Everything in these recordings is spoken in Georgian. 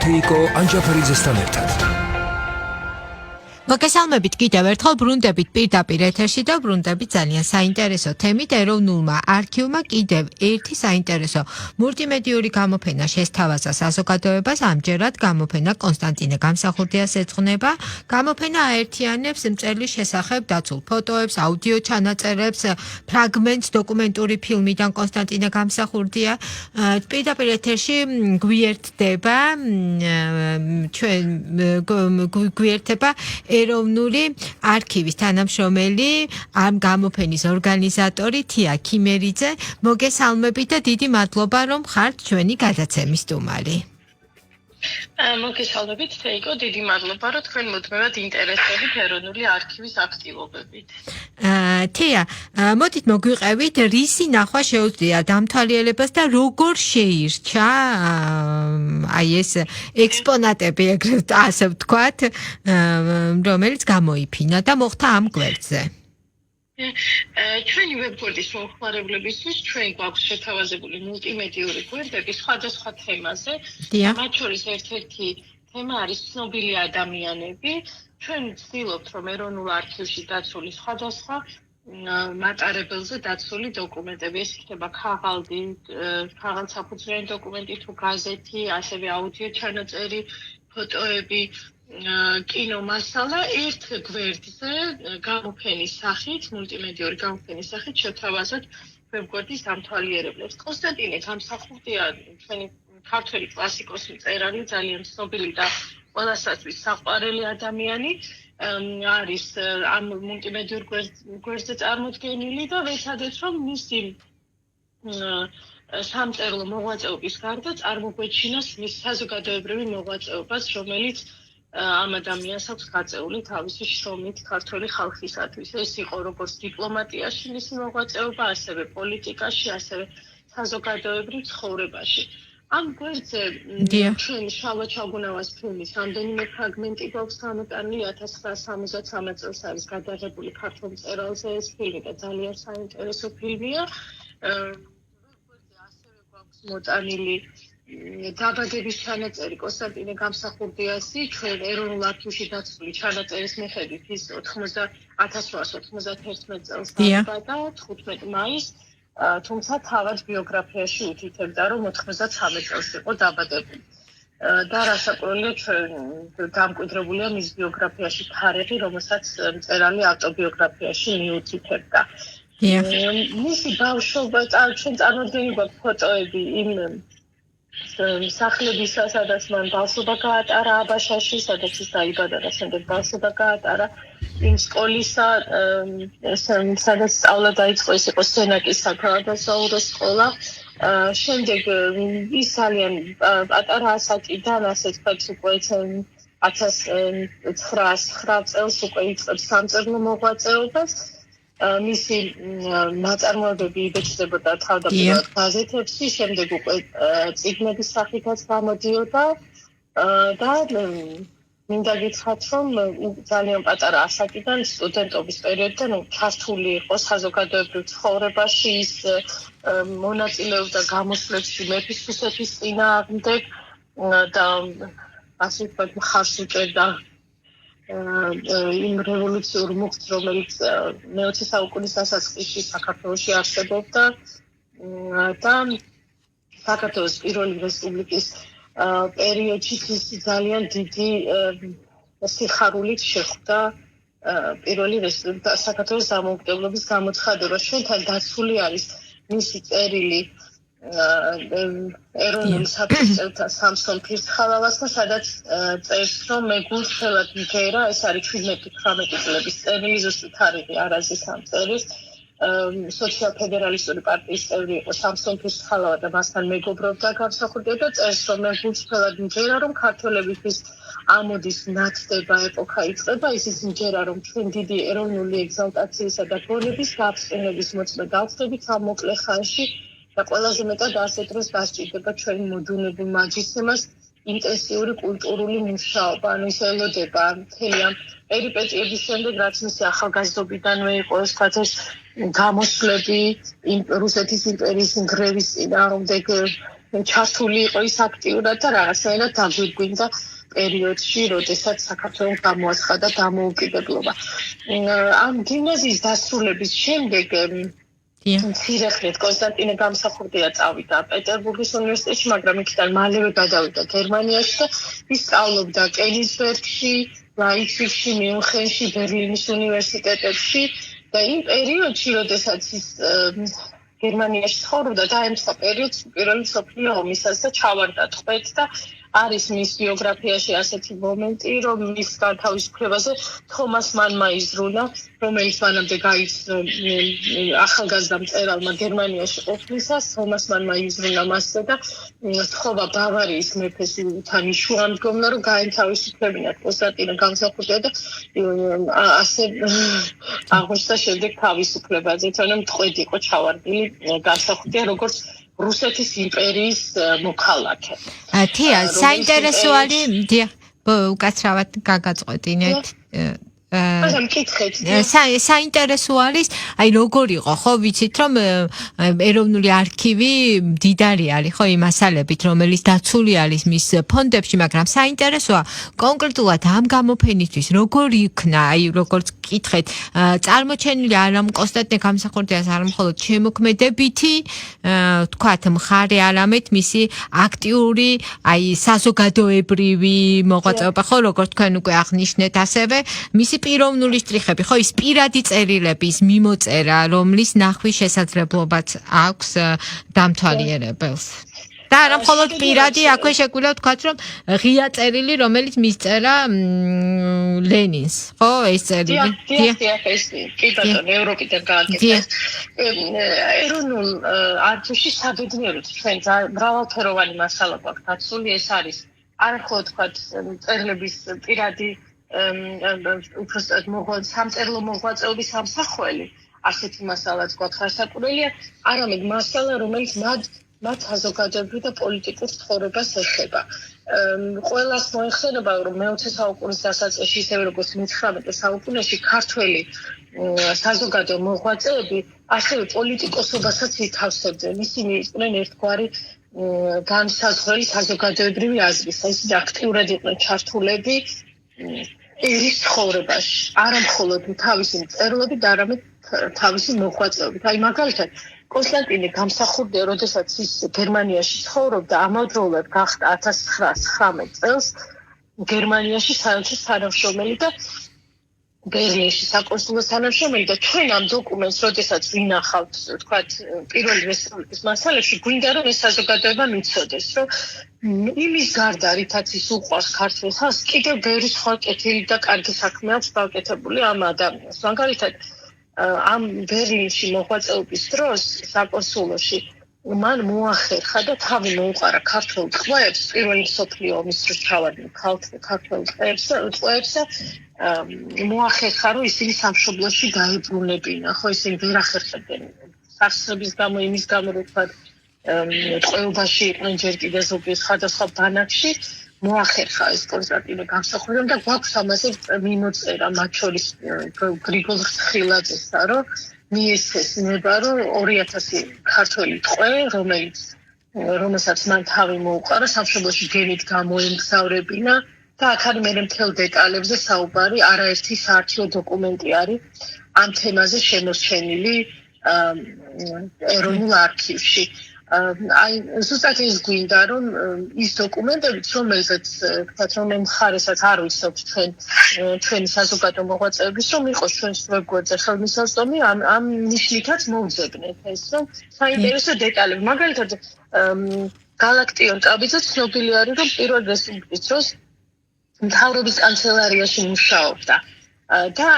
თეიკო ანჯაფარიძესთან ერთად. მოგესალმებით კიდევ ერთხელ ბრუნდებით პირდაპირ ეთერში და ბრუნდებით ძალიან საინტერესო თემით ეროვნულმა არქივმა კიდევ ერთი საინტერესო მულტიმედიური გამოფენა შესთავაზა საზოგადოებას. ამჯერად გამოფენა კონსტანტინე გამსახურდიას ეძღვნება. გამოფენა აერთიანებს მწერლის შესახებ დაცულ ფოტოებს, აუდიო ჩანაწერებს, ფრაგმენტს დოკუმენტური ფილმიდან კონსტანტინე გამსახურდია. პირდაპირ ეთერში გვიერთდება გვიერთება ეროვნული არქივის თანამშრომელი, ამ გამოფენის ორგანიზატორი თია ქიმერიძე. მოგესალმებით და დიდი მადლობა, რომ ხართ ჩვენი გადაცემის სტუმარი. მოგესალმებით თეიკო, დიდი მადლობა, რომ თქვენ მუდმივად ინტერესებით ეროვნული არქივის აქტივობებით. თია, მოდით მოგვიყევით, რისი ნახვა შეუძლია დამთვალიერებას და როგორ შეირჩა აი ეს ექსპონატები, ეგრეთ ასე ვთქვათ, რომელიც გამოიფინა და მოხდა ამ გვერდზე. ჩვენი ვებგვერდის მომხმარებლებისთვის ჩვენ გვაქვს შეთავაზებული მულტიმედიური გვერდები სხვადასხვა თემაზე. მათ შორის ერთ-ერთი თემა არის ცნობილი ადამიანები. ჩვენ ვცდილობთ, რომ ეროვნულ არქივში დაცული სხვადასხვა მატარებელზე დაცული დოკუმენტები, ეს იქნება ქაღალდსაფუძვლიანი დოკუმენტი თუ გაზეთი, ასევე აუდიო ჩანაწერი, ფოტოები, კინომასალა ერთ გვერდზე გამოფენის სახით, მულტიმედიური გამოფენის სახით შევთავაზოთ ვებგვერდის დამთვალიერებლებს. კონსტანტინე გამსახურდია ჩვენი ქართველი კლასიკოსი მწერალი, ძალიან ცნობილი და ყველასათვის საყვარელი ადამიანი. არის ამ მულტიმედიურ გვერდზე წარმოდგენილი და ვეცადეთ, რომ მისი სამწერლო მოღვაწეობის გარდა წარმოგვეჩინოს მის საზოგადოებრივი მოღვაწეობას, რომელიც ამ ადამიანს აქვს გაწეული თავისი შრომით ქართველი ხალხისათვის. ეს იყო როგორც დიპლომატიაში მისი მოღვაწეობა, ასევე პოლიტიკაში, ასევე საზოგადოებრივ ცხოვრებაში. ამ გვერდზე ჩვენ შალვა ჩაგუნავას ფილმის რამდენიმე ფრაგმენტი გვაქვს გამოტანილი. 1973 წელს არის გადაღებული ქართულ მწერალზე ეს ფილმი და ძალიან საინტერესო ფილმია. გვერდზე ასევე გვაქვს მოტანილი დაბადების ჩანაწერი კონსტანტინე გამსახურდიასი, ჩვენ ეროვნულ არქივში დაცული ჩანაწერის მიხედვით ის 1891 წელს დაიბადა 15 მაისს, თუმცა თავად ბიოგრაფიაში უთითებდა, რომ 93 წელს იყო დაბადებული. და რასაკვირველია, ჩვენ დამკვიდრებულია მის ბიოგრაფიაში თარიღი, რომელსაც მწერალი ავტობიოგრაფიაში მიუთითებდა. მისი ბავშვობა, ჩვენ წარმოდგენილი ფოტოები იმ სახლებისა, სადაც მან ბავშვობა გაატარა აბაშაში, სადაც ის დაიბადა და შემდეგ ბავშვობა გაატარა. იმ სკოლისა, სადაც სწავლა დაიწყო, ის იყო სენაკის საქალაქოსაურო სკოლა. შემდეგ ის ძალიან პატარა ასაკიდან, ასე ვთქვათ, უკვე 1909 წელს უკვე იწყებს სამწერლო მოღვაწეობას. მისი ნაწარმოებები იბეჭდებოდა თავდაპირველად გაზეთებში, შემდეგ უკვე წიგნების სახითაც გამოდიოდა და მინდა გითხრათ, რომ ძალიან პატარა ასაკიდან, სტუდენტობის პერიოდიდან ჩართული იყო საზოგადოებრივ ცხოვრებაში, ის მონაწილეობდა გამოსვლებში მეფის რუსეთის წინააღმდეგ და ასე ვთქვათ, მხარს უჭერდა იმ რევოლუციურ მუხტს, რომელიც მე-20 საუკუნის დასაწყისში საქართველოში არსებობდა და საქართველოს პირველი რესპუბლიკის პერიოდში ის ძალიან დიდი სიხარულით შეხვდა პირველი საქართველოს დამოუკიდებლობის გამოცხადება. ჩვენთან დაცული არის მისი წერილი ეროვნული საფუძველთა სამსონ ფირცხალავასთან, სადაც წერს, რომ მე გულწრფელად მღერა, ეს არის 17-18 წლების წერილი, ზუსტი თარიღი არ არის ამ წერილს. სოციალ-ფედერალისტური პარტიის წევრი იყო სამსონ ფირცხალავა და მასთან მეგობრობდა გამსახურდია და წერს, რომ მე გულწრფელად მღერა, რომ ქართველებისთვის ამოდის ნათდება ეპოქა იწყება, ისიც მღერა, რომ ჩვენ დიდი ეროვნული ეგზალტაციისა და გონების გაბრწყინების მოწმე გავხდებით ამ მოკლე ხანში. და ყველაზე მეტად ასეთ დროს დასჭირდება ჩვენი მოდუნებულ მაჯისემას ინტენსიური კულტურული მუშაობა, ანუ ის ელოდება მთელი ამ პერიპეტიების შემდეგ, რაც მისი ახალგაზრდობიდანვე იყო, ეს გამოსვლები რუსეთის იმპერიის ნგრევის წინააღმდეგ ჩართული იყო ის აქტიურად და რაღაცნაირად დაგვირგვინდა პერიოდში, როდესაც საქართველოს გამოაცხადა დამოუკიდებლობა. ამ გიმნაზიის დასრულების შემდეგ მცირე ხნით კონსტანტინე გამსახურდია წავიდა პეტერბურგის უნივერსიტეტში, მაგრამ იქიდან მალევე გადავიდა გერმანიაში და ის სწავლობდა კენიგსბერგში, ლაიფციგში, მიუნხენში, ბერლინის უნივერსიტეტებში და იმ პერიოდში, როდესაც ის გერმანიაში ცხოვრობდა, დაემთხვა პერიოდს პირველი მსოფლიო ომისას და ჩავარდა ტყვედ და არის მის ბიოგრაფიაში ასეთი მომენტი, რომ მის განთავისუფლებაზე თომას მანმა იზრუნა, რომელიც მანამდე გაიცნო ახალგაზრდა მწერალმა გერმანიაში ყოფნისას, თომას მანმა იზრუნა მასზე და თხოვა ბავარიის მეფეს თან იშუამდგომნა, რომ გაენთავისუფლებინათ კონსტანტინე გამსახურდია და ასე აღმოჩნდა შემდეგ თავისუფლებაზე, თორემ ტყვედ იყო ჩავარდილი გამსახურდია, როგორც რუსეთის იმპერიის მოქალაქე. თია, საინტერესო არის, უკაცრავად გაგაწყვეტინეთ. საინტერესო არის, აი როგორ იყო, ხო, ვიცით რომ ეროვნული არქივი მდიდარი არის, ხო, იმ მასალებით, რომელიც დაცული არის მის ფონდებში, მაგრამ საინტერესოა კონკრეტულად ამ გამოფენისთვის როგორ იქნა, აი როგორც კითხეთ, წარმოჩენილი არა კონსტანტინე გამსახურდიას არა მხოლოდ შემოქმედებითი, თქვათ, მხარე, არამედ მისი აქტიური, აი საზოგადოებრივი მოღვაწეობა, ხო, როგორც თქვენ უკვე აღნიშნეთ, ასევე მისი პიროვნული შტრიხები, ხო, ის პირადი წერილები, ის მიმოწერა, რომლის ნახვის შესაძლებლობაც აქვს დამთვალიერებელს. და არა მხოლოდ პირადი, აქვე შეგვიძლია ვთქვათ, რომ ღია წერილი, რომელიც მისწერა ლენინს, ხო, ეს წერილი. დიახ, ეს კი ბატონო, ევროპიდან გააკეთეს. ეროვნულ არქივში საბედნიეროდ ჩვენ მრავალფეროვანი მასალა გვაქვს დაცული, ეს არის არა მხოლოდ ვთქვათ წერილების პირადი უბრალოდ სამწერლო მოღვაწეობის ამსახველი, ასეთი მასალაც გვაქვს ასაკურელია, არამედ მასალა, რომელიც მათ საზოგადოებრივ და პოლიტიკურ ცხოვრებას ეხება. ყველას მოეხსენება, რომ მე-20 საუკუნის დასაწყისში, ისევე როგორც მე-19 საუკუნეში ქართველი საზოგადო მოღვაწეები ასევე პოლიტიკოსობასაც ითავსებდნენ. ისინი იყვნენ ერთგვარი განსაზღვრელი საზოგადოებრივი აზრისა. ისინი აქტიურად იყვნენ ჩართულები ერის ცხოვრებაში, არა მხოლოდ თავისი მწერლობით, არამედ თავისი მოღვაწეობით. აი მაგალითად, კონსტანტინე გამსახურდია, როდესაც ის გერმანიაში ცხოვრობდა, ამავდროულად გახდა 1919 წელს გერმანიაში საელჩოს თანამშრომელი და ბერლინში საკონსულო თანამშრომელი და ჩვენ ამ დოკუმენტს, როდესაც ვინახავთ, თქვათ, პირველი რესპუბლიკის მასალებში, გვინდა რომ ეს საზოგადოება მიცოდეს, რომ იმის გარდა, რითაც ის უყვარს ქართულ ხალხს, კიდევ ბევრი სხვა კეთილი და კარგი საქმე აქვს გაკეთებული ამ ადამიანს. მაგალითად, ამ ბერლინში მოღვაწეობის დროს საკონსულოში მან მოახერხა და თავი მოუყარა ქართულ ტყვეებს, პირველი მსოფლიო ომის დროს ჩავარდნენ ქართულ ტყვეებს და მოახერხა, რომ ისინი სამშობლოში დაებრუნებინა, ხო, ისინი ვერ ახერხებდნენ სახსრების გამო, იმის გამო, რომ თქვა ტყვეობაში იყვნენ ჯერ კიდე ზოგიერთ სხვადასხვა ბანაკში, მოახერხა ეს კონსტანტინე გამსახურდიამ და გვაქვს ამაზე მიმოწერა, მათ შორის გრიგოლ ხრილაძესა, რომ მიესწეს ნება, რომ 2000 ქართველი ტყვე, რომელსაც მან თავი მოუყარა, სამშობლოში გენით გამოემგზავრებინა და აქ არის მე მთელ დეტალებზე საუბარი, არაერთი საარქივო დოკუმენტი არის ამ თემაზე შემორჩენილი ეროვნულ არქივში. აი, ზუსტად ეს გვინდა, რომ ის დოკუმენტებიც, რომელზეც, ვთქვათ, რომ მხარესაც არ ვიცნობთ ჩვენი საზოგადო მოღვაწეების, რომ იყოს ჩვენს ვებგვერდზე ხელმისაწვდომი, ამ ნიშნითაც მოვძებნეთ ეს, რომ საინტერესო დეტალები. მაგალითად, გალაქტიონ ტრაბიძე ცნობილი არის, რომ პირველ რესპუბლიკის დროს მთავრობის კანცელარიაში მუშაობდა. და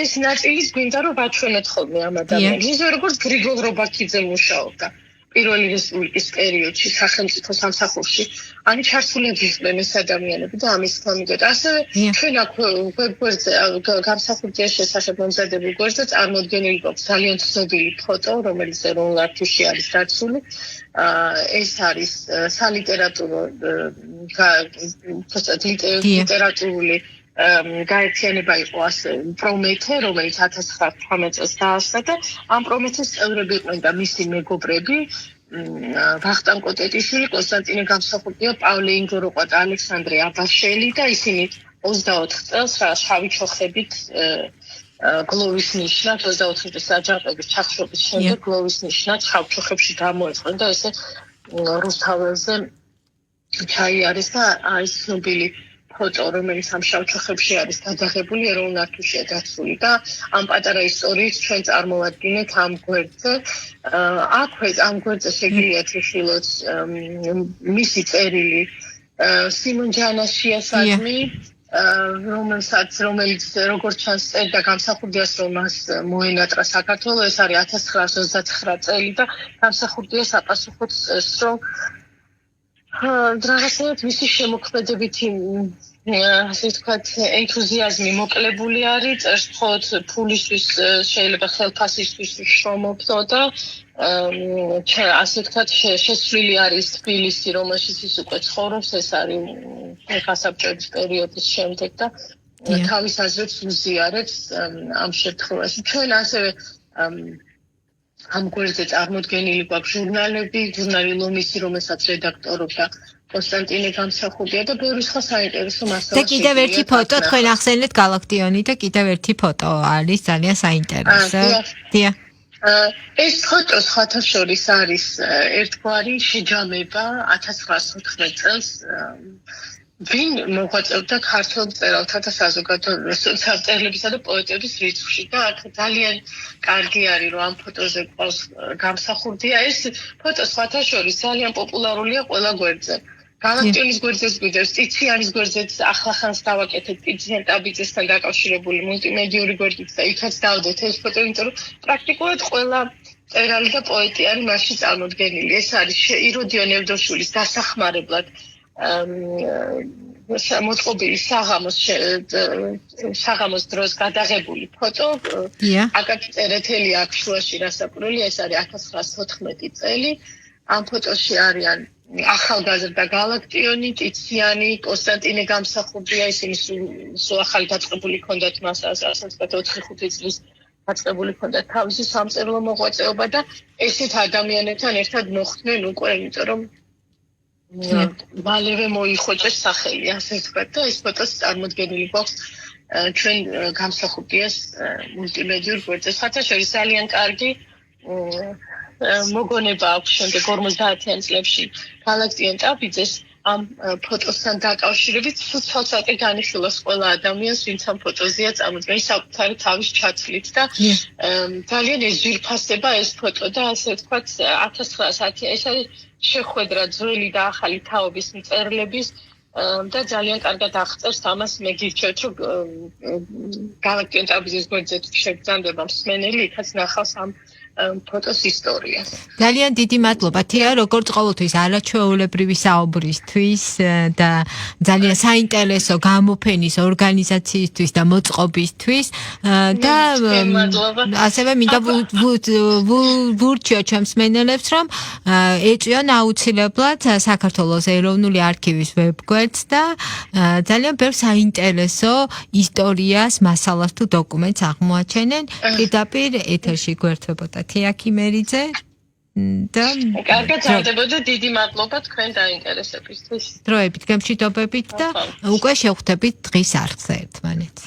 ეს ნაწილიც გვინდა რომ ვაჩვენოთ ხოლმე ამ ადამიანს. ისე როგორც გრიგოლ რობაქიძე მუშაობდა პირველი რესპუბლიკის პერიოდში სახელმწიფო სამსახურში. ანუ ჩართულები იყვნენ ეს ადამიანები და ამის გამო. ასევე ჩვენ აქ ვებგვერდზე გამსახურდიას შესახებ მომზადებულ გვერდზე წარმოდგენილი გვაქვს ძალიან ცნობილი ფოტო, რომელიც ეროვნულ არქივში არის დაცული. ეს არის სალიტერატურო ლიტერატურული გაერთიანება იყო ასე პრომეთე, რომელიც 1918 წელს დაასხა და ამ პრომეთეს წევრები იყვნენ და მისი მეგობრები, ვახტანგ კოტეტიშვილი, კონსტანტინე გამსახურდია, პავლე ინგოროყვა და ალექსანდრე აბაშელი და ისინი 24 წელს შავი ჩოხებით გლოვის ნიშნად 24 წლის აჯანყების ჩახშობის შემდეგ გლოვის ნიშნად შავ ჩოხებში გამოეწყნენ და ესე რუსთაველზე ჩაიარეს და ის ცნობილი ფოტო, რომელიც ამ შავ ჩოხებში არის გადაღებული, ეროვნულ არქივშია დაცული და ამ პატარა ისტორიით ჩვენ წარმოვადგინეთ ამ გვერდზე. აქვე ამ გვერდზე შეგიძლიათ იხილოთ მისი წერილი სიმონ ჯანაშიასადმი, რომელიც როგორც ჩანს წერდა გამსახურდიას, რომ მას მოენატრა საქართველო, ეს არის 1929 წელი და გამსახურდიას აპასუხოთ წერს, რომ რაღაცნაირად მისი შემოქმედებითი ასე ვთქვათ ენთუზიაზმი მოკლებული არის, წერს მხოლოდ ფულისთვის, შეიძლება ხელფასისთვის შრომობდო და ასე ვთქვათ შესვლილი არის თბილისი, რომელშიც ის უკვე ცხოვრობს, ეს არის ხასაბჭოების პერიოდის შემდეგ და თავის აზრებს უზიარებს ამ შემთხვევაში. ჩვენ ასევე ამ გვერდზე წარმოდგენილი გვაქვს ჟურნალი ლომისი, რომელსაც რედაქტორობდა კონსტანტინე გამსახურდია და ბევრი სხვა საინტერესო მასალა. და კიდევ ერთი ფოტო თქვენ ახსენეთ გალაქტიონი და კიდევ ერთი ფოტო არის ძალიან საინტერესო. დიახ. ეს ფოტო სხვათა შორის არის ერთგვარი შეჯამება 1914 წელს ვინ მოღვაწეობდა ქართულ მწერალთა და საზოგადოებრივ და პოეტების რიცხვში და აქ ძალიან კარგი არის რომ ამ ფოტოზე ყავს გამსახურდია. ეს ფოტო სხვათა შორის ძალიან პოპულარულია ყველა გვერდზე. გალაქტიონის გვერდზეც გვიძებს, ტიციანის გვერდზეც ახლახანს დავაკეთეთ ტიციან ტაბიძესთან დაკავშირებული მულტიმედიური გვერდით და იქაც დავდეთ ეს ფოტო, იმიტომ რომ პრაქტიკულად ყველა მწერალი და პოეტი არის მასში წარმოდგენილი. ეს არის იროდიონ ევდოშვილის დასახმარებლად მოწყობილი საღამოს დროს გადაღებული ფოტო. აკაკი წერეთელი აქვს შუაში რასაკვირველი, ეს არის 1914 წელი. ამ ფოტოში არიან ახალგაზრდა გალაქტიონი, ტიციანი, კონსტანტინე გამსახურდია, ისინი სულ ახალი დაწყებული ჰქონდათ მას, ასე ვთქვათ 4-5 წლის დაწყებული ჰქონდათ თავისი სამწერლო მოღვაწეობა და ესეთ ადამიანებთან ერთად მოხვდნენ უკვე, იმიტომ რომ მალევე მოიხოჭეს სახელი, ასე ვთქვათ და ეს ფოტოს წარმოდგენილი გვაქვს ჩვენ გამსახურდიას მულტიმედიურ გვერდზე. სხვათა შორის ძალიან კარგი მოგონება აქვს შემდეგ 50-იან წლებში გალაქტიონ ტაბიძეს ამ ფოტოსთან დაკავშირებით ცალ-ცალკე განიხილოს ყველა ადამიანს, ვინც ამ ფოტოზეა წარმოდგენილი საკუთარი თავის ჩათვლით და ძალიან ეძვირფასება ეს ფოტო და ასე ვთქვათ 1910 ეს არის შეხვედრა ძველი და ახალი თაობის მწერლების და ძალიან კარგად აღწერს ამას მე გირჩევთ რომ გალაქტიონ ტაბიძის გვერდზე შეგრძანდება მსმენელი, იქაც ნახავს ამ ფოტოს ისტორიას. ძალიან დიდი მადლობა თია, როგორც ყოველთვის არაჩვეულებრივი საუბრისთვის და ძალიან საინტერესო გამოფენის ორგანიზაციისთვის და მოწყობისთვის და ასევე მინდა ვურჩიო ჩემს მსმენელებს, რომ ეწვიონ აუცილებლად საქართველოს ეროვნული არქივის ვებგვერდს და ძალიან ბევრ საინტერესო ისტორიას, მასალას თუ დოკუმენტს აღმოაჩენენ. პირდაპირ ეთერში გვერდებოდა თია ქიმერიძე და კარგად წავდებოდა, დიდი მადლობა თქვენ დაინტერესებისთვის. დროებით, გემშვიდობებით და უკვე შევხვდებით დღის არხზე ერთმანეთს.